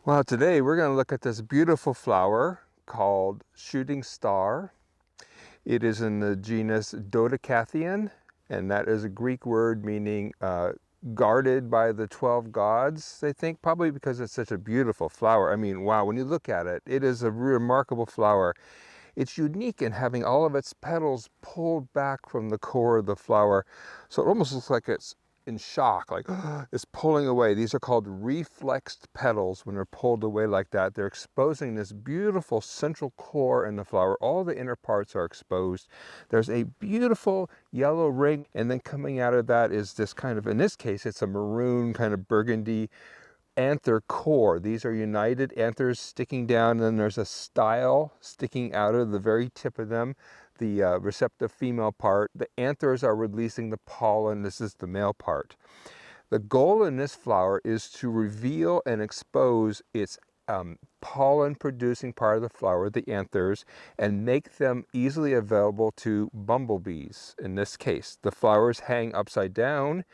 Well, today we're going to look at this beautiful flower called shooting star. It is in the genus Dodecathion, and that is a Greek word meaning guarded by the 12 gods, I think, probably because it's such a beautiful flower. I mean, wow, when you look at it, it is a remarkable flower. It's unique in having all of its petals pulled back from the core of the flower. So it almost looks like it's in shock, like it's pulling away. These are called reflexed petals. When they're pulled away like that, they're exposing this beautiful central core in the flower. All the inner parts are exposed. There's a beautiful yellow ring, and then coming out of that is this kind of, in this case, it's a maroon kind of burgundy anther core. These are united anthers sticking down, and then there's a style sticking out of the very tip of them, the receptive female part. The anthers are releasing the pollen. This is the male part. The goal in this flower is to reveal and expose its pollen producing part of the flower, the anthers, and make them easily available to bumblebees. In this case, the flowers hang upside down.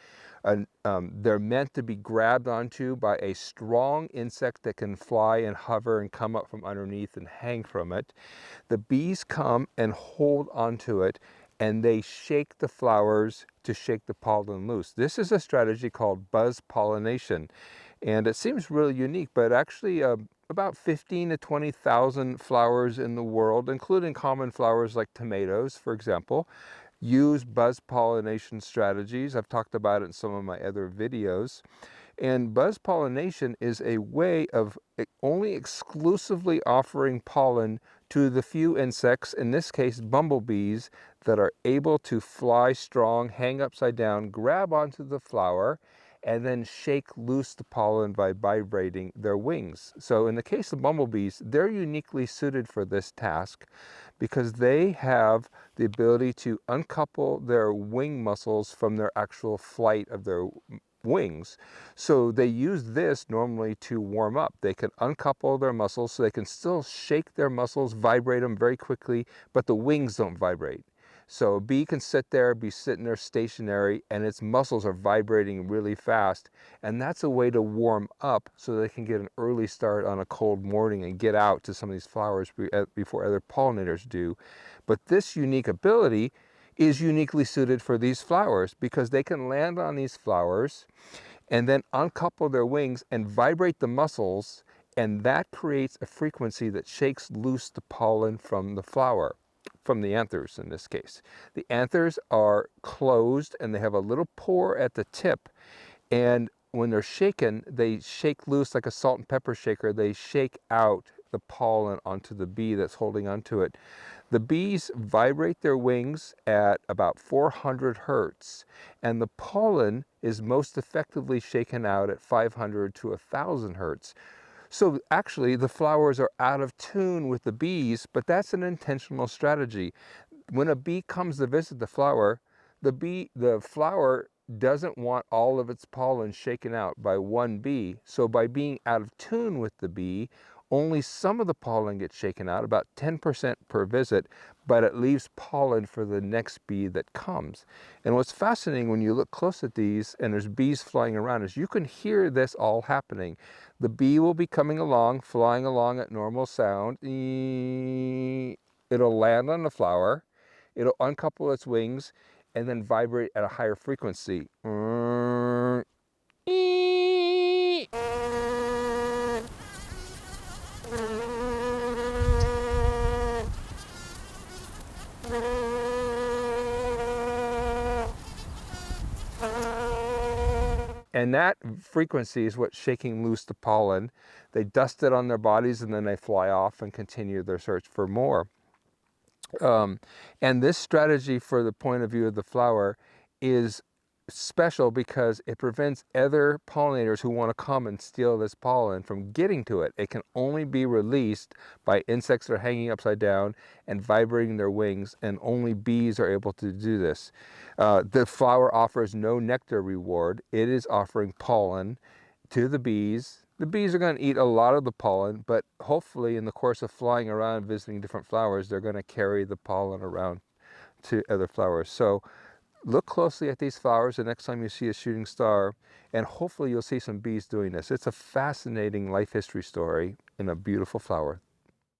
They're meant to be grabbed onto by a strong insect that can fly and hover and come up from underneath and hang from it. The bees come and hold onto it, and they shake the flowers to shake the pollen loose. This is a strategy called buzz pollination, and it seems really unique, but actually about 15 to 20,000 flowers in the world, including common flowers like tomatoes, for example, use buzz pollination strategies. I've talked about it in some of my other videos. And buzz pollination is a way of only exclusively offering pollen to the few insects, in this case bumblebees, that are able to fly strong, hang upside down, grab onto the flower, and then shake loose the pollen by vibrating their wings. So in the case of bumblebees, they're uniquely suited for this task because they have the ability to uncouple their wing muscles from their actual flight of their wings. So they use this normally to warm up. They can uncouple their muscles so they can still shake their muscles, vibrate them very quickly, but the wings don't vibrate. So a bee can sit there, be sitting there stationary, and its muscles are vibrating really fast. And that's a way to warm up so they can get an early start on a cold morning and get out to some of these flowers before other pollinators do. But this unique ability is uniquely suited for these flowers because they can land on these flowers and then uncouple their wings and vibrate the muscles, and that creates a frequency that shakes loose the pollen from the flower, from the anthers in this case. The anthers are closed and they have a little pore at the tip, and when they're shaken, they shake loose like a salt and pepper shaker. They shake out the pollen onto the bee that's holding onto it. The bees vibrate their wings at about 400 hertz, and the pollen is most effectively shaken out at 500 to 1,000 hertz. So actually the flowers are out of tune with the bees, but that's an intentional strategy. When a bee comes to visit the flower, the flower doesn't want all of its pollen shaken out by one bee. So by being out of tune with the bee, only some of the pollen gets shaken out, about 10% per visit, but it leaves pollen for the next bee that comes. And what's fascinating when you look close at these and there's bees flying around is you can hear this all happening. The bee will be coming along, flying along at normal sound. It'll land on the flower. It'll uncouple its wings and then vibrate at a higher frequency. And that frequency is what's shaking loose the pollen. They dust it on their bodies and then they fly off and continue their search for more. And this strategy, for the point of view of the flower, is special because it prevents other pollinators who want to come and steal this pollen from getting to it. It can only be released by insects that are hanging upside down and vibrating their wings, and only bees are able to do this. The flower offers no nectar reward. It is offering pollen to the bees. The bees are going to eat a lot of the pollen, but hopefully in the course of flying around and visiting different flowers, they're going to carry the pollen around to other flowers. So look closely at these flowers the next time you see a shooting star, and hopefully you'll see some bees doing this. It's a fascinating life history story in a beautiful flower.